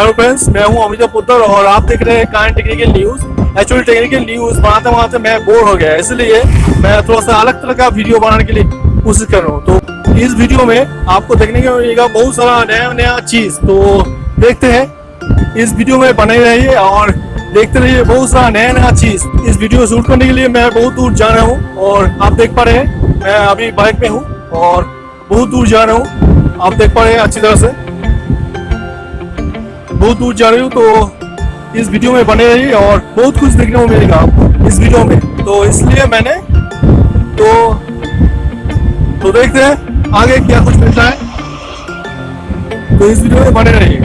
Hello friends, मैं हूं अमिता पुत्र और आप देख रहे हैं kind technical news. Actually technical news बनाते बनाते मैं बोर हो गया, इसलिए मैं थोड़ा सा अलग तरह का वीडियो बनाने के लिए कोशिश कर रहा हूं। तो इस वीडियो में आपको देखने को मिलेगा बहुत सारा नया नया चीज़। तो देखते हैं, इस वीडियो में बने रहिए और देखते रहिए बहुत सारा नया नया चीज़। इस वीडियो शूट करने के लिए मैं बहुत दूर जा रहा हूँ और आप देख पा रहे हैं मैं अभी बाइक में हूँ और बहुत दूर जा रहा हूँ। आप देख पा रहे हैं अच्छी तरह से बहुत दूर जा रही हूँ। तो इस वीडियो में बने रहिए और बहुत कुछ देखने को मिलेगा आपको इस वीडियो में। तो इसलिए मैंने तो देखते हैं आगे क्या कुछ मिलता है। तो इस वीडियो में बने रहिए।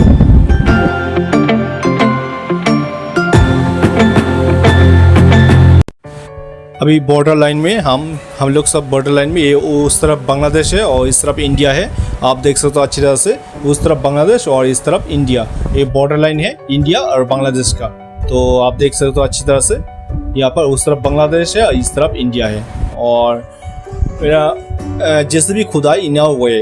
अभी बॉर्डर लाइन में हम लोग सब बॉर्डर लाइन में, ये उस तरफ बांग्लादेश है और इस तरफ इंडिया है। आप देख सकते हो अच्छी तरह से, उस तरफ बांग्लादेश और इस तरफ इंडिया। ये बॉर्डर लाइन है इंडिया और बांग्लादेश का। तो आप देख सकते हो अच्छी तरह से, यहाँ पर उस तरफ बांग्लादेश है और इस तरफ इंडिया है। और मेरा जैसे भी खुदाई इन हुए,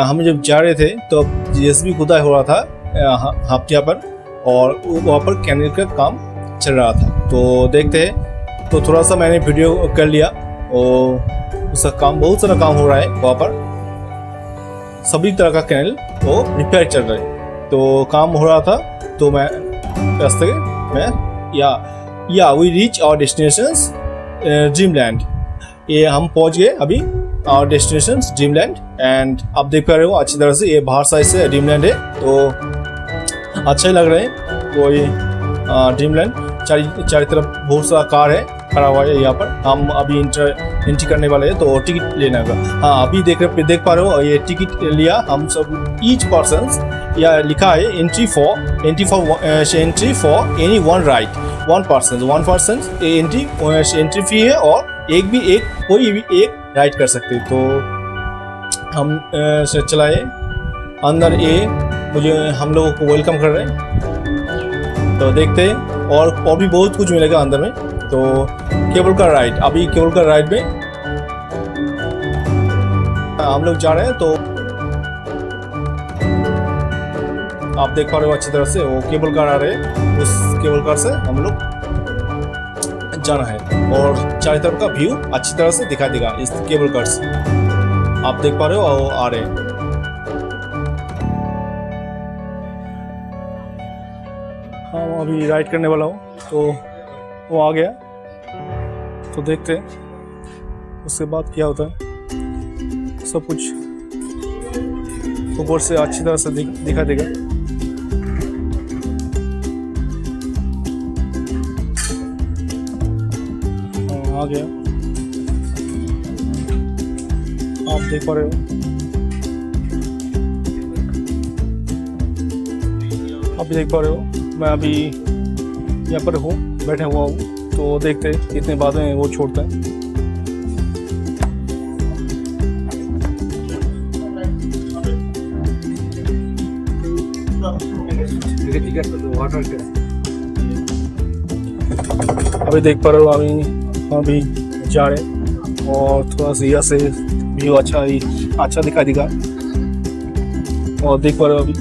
हम जब जा रहे थे तो जैसे भी खुदाई हो रहा था हाफ्टिया पर, और वहाँ पर कैनल का काम चल रहा था। तो देखते हैं, तो थोड़ा सा मैंने वीडियो कर लिया और उसका काम, बहुत सारा काम हो रहा है वहाँ पर। सभी तरह का कैनल वो रिपेयर चल रहा है, तो काम हो रहा था। तो मैं रास्ते में या we reach our destinations dreamland. ये हम पहुँच गए अभी आवर डेस्टिनेशंस ड्रीमलैंड। एंड आप देख पा रहे हो अच्छी तरह से, ये बाहर साइड से ड्रीमलैंड है। तो अच्छा ही लग रहा है वो ये ड्रीमलैंड। चारों तरफ बहुत सारा कार है खड़ा हुआ है। यहाँ पर हम अभी एंट्री करने वाले हैं, तो टिकट लेना होगा। हाँ, अभी देख पा रहे हो ये टिकट लिया हम सब। ईच पर्सन या लिखा है entry for any one ride, one person entry fee है। और कोई भी एक राइड कर सकते हैं। तो हम चलाए अंदर, ये हम लोगों को वेलकम कर रहे हैं। तो देखते हैं और भी बहुत कुछ मिलेगा अंदर में। तो केबल कार राइड, अभी केबल कार राइड में हम लोग जा रहे हैं। तो आप देख पा रहे हो अच्छी तरह से, वो केबल कार आ रहे हैं, उस केबल कार से हम लोग जाना है। और चारों तरफ का व्यू अच्छी तरह से दिखा देगा इस केबल कार से। आप देख पा रहे हो वो आ रहे हैं। हाँ, अभी राइड करने वाला हूँ, तो वो आ गया। तो देखते हैं उसके बाद क्या होता है। सब कुछ ऊपर से अच्छी तरह से दिखा देगा। आ गया, आप देख पा रहे हो। आप देख पा रहे हो, मैं अभी यहाँ पर हूँ, बैठे हुआ हूँ। तो देखते हैं कितने बाद में वो छोड़ता है। अभी देख पा रहे हो, अभी जा रहे हैं और थोड़ा सा यहाँ से व्यू अच्छा दिखा देगा। और देख पा रहे हो अभी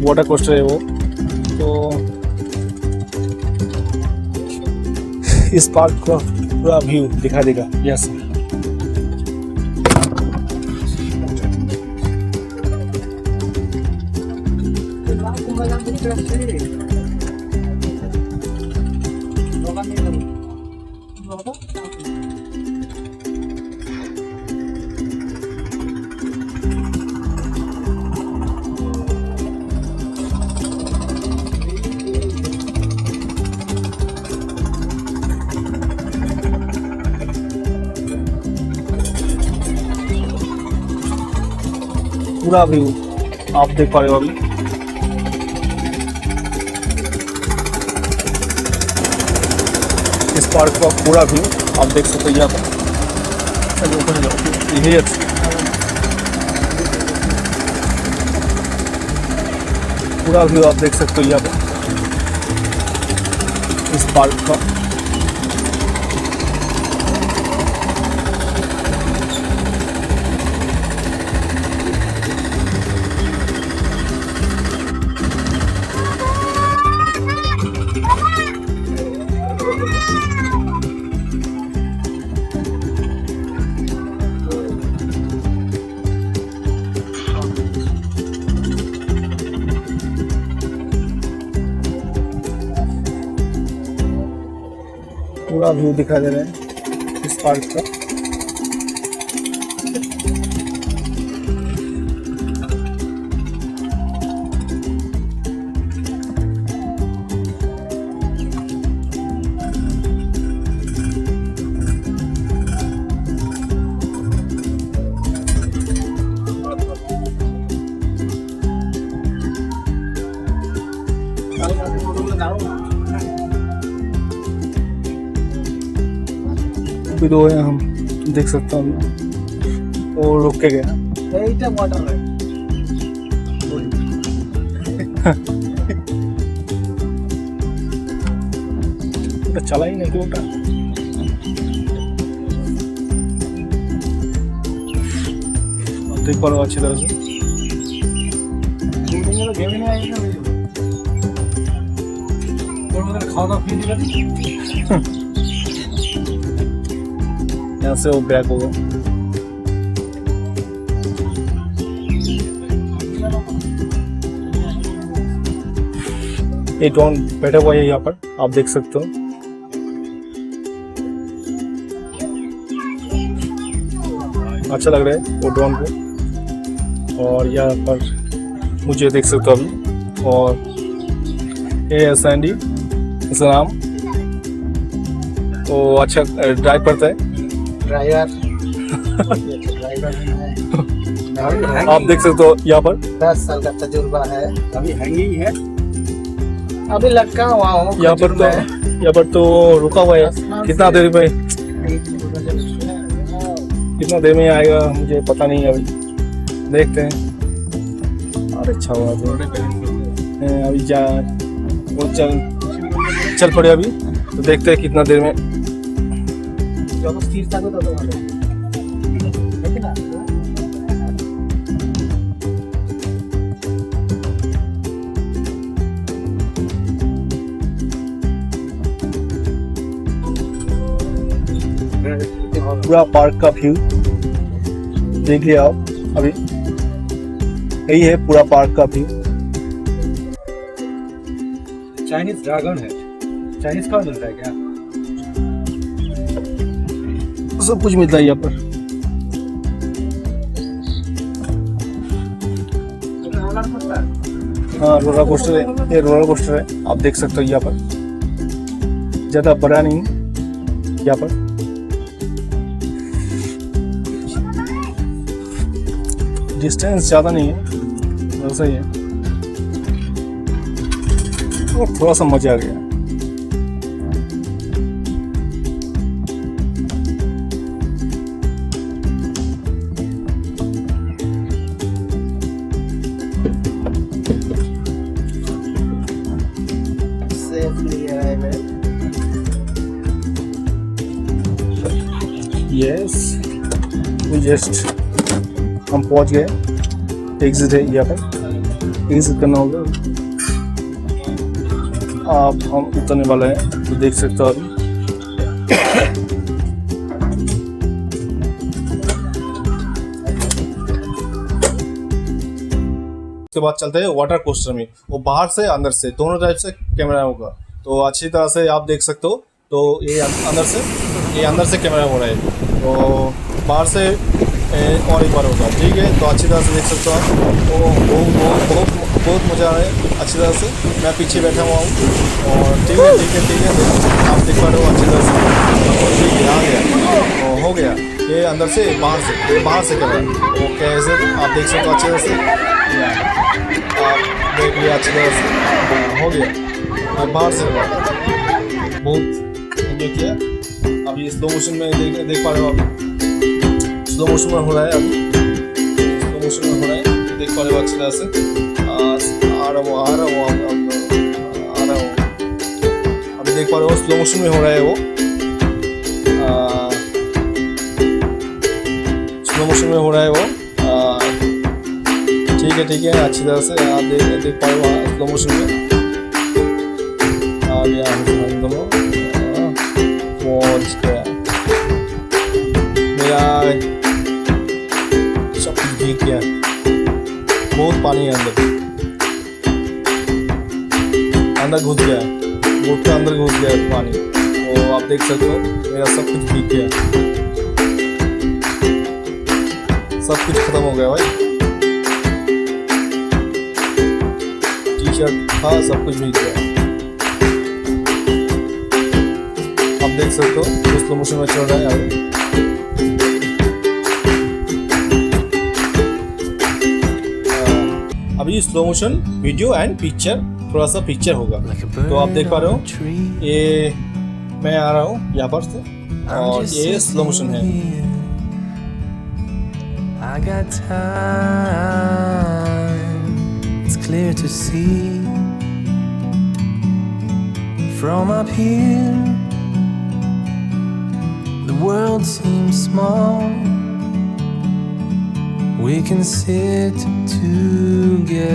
वाटर कोस्टर है वो। तो इस पार्क का पूरा व्यू दिखा देगा। यस, पूरा व्यू आप देख पा रहे हो। अभी इस पार्क का पूरा व्यू आप देख सकते हो यहाँ पर। पूरा व्यू आप देख सकते हो यहाँ पर इस पार्क का। पूरा व्यू दिखा दे रहे हैं इस पार्क का। अभी तो है, हम देख सकते हैं वो रुक के गया। चला ही नहीं कि उठा। देख पा रहे हो अच्छी तरह से। यहाँ से वो बैक होगा। ये ड्रोन बैठा हुआ है यहाँ पर, आप देख सकते हो। अच्छा लग रहा है वो ड्रोन को। और यहाँ पर मुझे देख सकते हो अभी। और ये सैंडी सलाम, वो अच्छा ड्राइव करता है। ड्राइवर आप देख सकते हो यहाँ पर 10 साल का तजुर्बा है। अभी हैंगिंग है, अभी लटका हुआ हूँ यहाँ पर तो रुका हुआ है। कितना देर में आएगा मुझे पता नहीं है, अभी देखते हैं। अरे अच्छा हुआ तो अभी वो चल पड़े अभी, तो देखते हैं कितना देर में। स्थिर था तो पूरा पार्क का व्यू देख लिया आप अभी। यही है पूरा पार्क का व्यू। चाइनीज ड्रैगन है। चाइनीज का मिलता है क्या? सब कुछ मिलता है यहाँ पर। हाँ रोलर कोस्टर है, ये रोलर कोस्टर है, आप देख सकते हो यहाँ पर। ज़्यादा बड़ा नहीं यहाँ पर। डिस्टेंस ज़्यादा नहीं है, वैसा ही है। और थोड़ा सा मजा आ गया। यस we just हम पहुंच गए। एग्जिट है यहाँ पर, एग्जिट करना होगा। आप हम उतरने वाले हैं, तो देख सकते हो अभी। उसके बाद चलते हैं वाटर कोस्टर में। वो बाहर से अंदर से दोनों टाइप से कैमरा होगा, तो अच्छी तरह से आप देख सकते हो। तो ये अंदर से कैमरा हो रहा है, तो बाहर से और एक बार होगा। ठीक है, तो अच्छी तरह से देख सकते हो आप। बहुत मज़ा आ रहा है अच्छी तरह से। मैं पीछे बैठा हुआ हूँ, और ठीक है आप देख पा रहे हो अच्छी तरह से। ठीक है, आ गया, हो गया। ये अंदर से बाहर से कैमरा, वो कैसे आप देख सकते हो अच्छी तरह से। आप देख लिया अच्छी तरह से, हो गया। और बाहर से बहुत एंजॉय किया। अभी स्लो मोशन में देख पा रहे हो आप। स्लो मोशन में हो रहा है, अभी स्लो मोशन में हो रहा है, देख पा रहे हो अच्छी तरह से। आ रहा हूँ अभी देख पा रहे हो, स्लो मोशन में हो रहा है वो। स्लो मोशन में हो रहा है वो। ठीक है अच्छी तरह से आप देख पा रहे हो स्लो मोशन में। आ गया हम दोनों पहुंच गया। मेरा सब कुछ भीग गया, बहुत पानी है अंदर घुस गया, बोट के अंदर घुस गया पानी। आप देख सकते हो मेरा सब कुछ भीग गया, सब कुछ खत्म हो गया भाई। टी शर्ट था, सब कुछ भीग गया। आप देख सकते हो स्लो मोशन में चल रहा है अभी। अभी slow motion video and picture, थोड़ा सा पिक्चर होगा। तो आप देख पा रहे हो ये मैं आ रहा हूँ यहाँ पर से और ये स्लो मोशन है। I got time, it's clear to see from up here. The world seems small. We can sit together.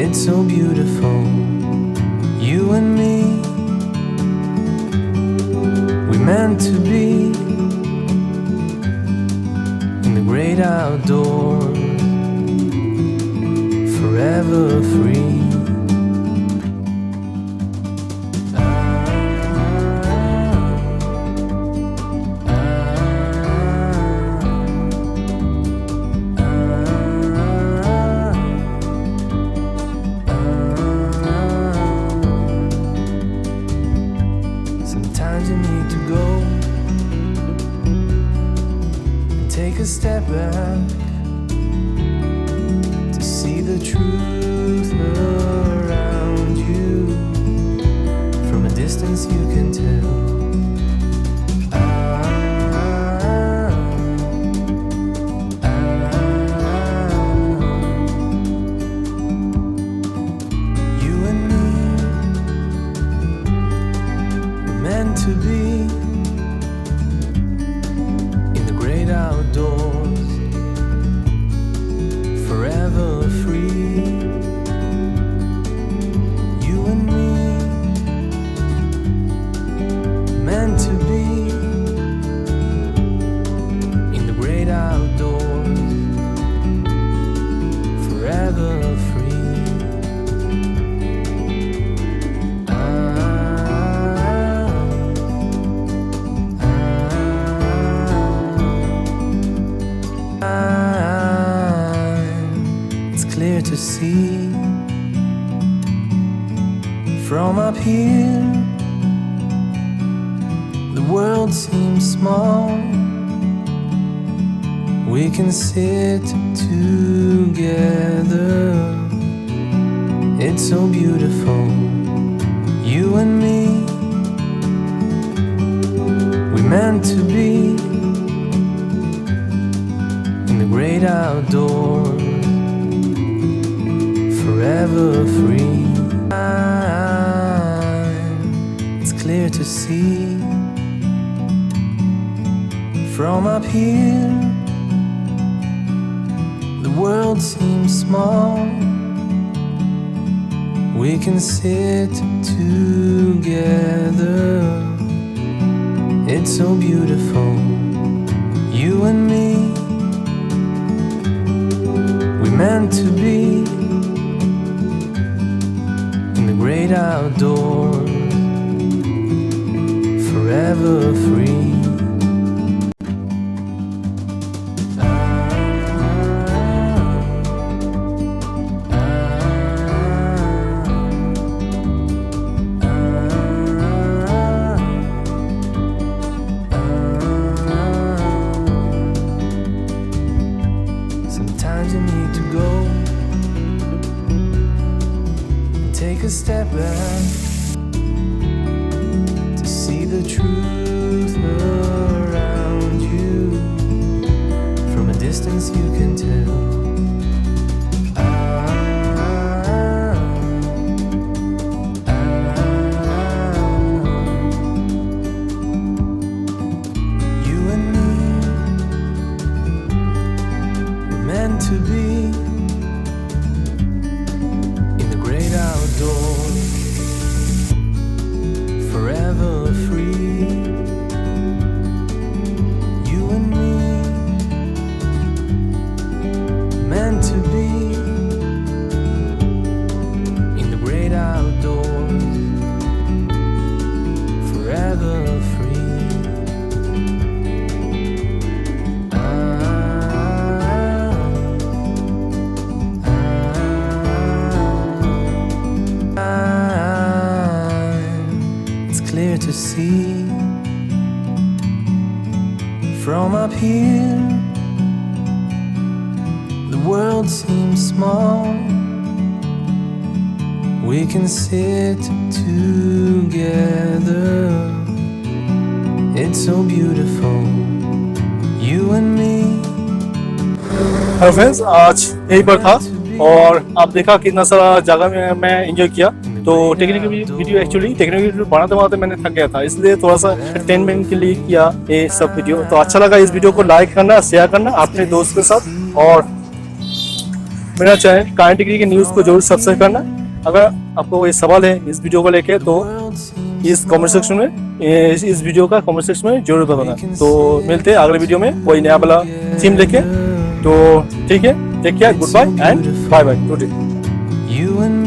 It's so beautiful, you and me. We meant to be in the great outdoors, forever free. Sometimes you need to go and take a step back to see the truth around you. From a distance you can tell. You and me were meant to be in the great outdoors, forever free. You and me meant to be in the great outdoors, forever free. It's clear to see from up here. The world seems small. We can sit together. It's so beautiful, you and me. We meant to be in the great outdoors, forever free. It's clear to see from up here. The world seems small. We can sit together. It's so beautiful, you and me. We meant to be in the great outdoors, forever free. Sometimes you need to go and take a step back to see the truth around you. From a distance you can tell. You and me were meant to be in the great outdoors, From up here, the world seems small. We can sit together. It's so beautiful, you and me. Hello friends, आज यहीं पर था और आप देखा कितना सारा जगह में मैं एंजॉय किया। तो टेक्निकल वीडियो बनाते बनाते मैंने थक गया था, इसलिए थोड़ा सा एंटरटेनमेंट के लिए किया ये सब वीडियो। तो अच्छा लगा इस वीडियो को लाइक करना, शेयर करना अपने दोस्त के साथ, और मेरा चैनल काइंड डिग्री के न्यूज़ को जरूर सब्सक्राइब करना। अगर आपको कोई सवाल है इस वीडियो को लेके तो इस कमेंट सेक्शन में, इस वीडियो का कमेंट सेक्शन में जरूर बताना। तो मिलते हैं अगले वीडियो में कोई नया वाला थीम लेके। तो ठीक है, take care, goodbye and bye bye today. You and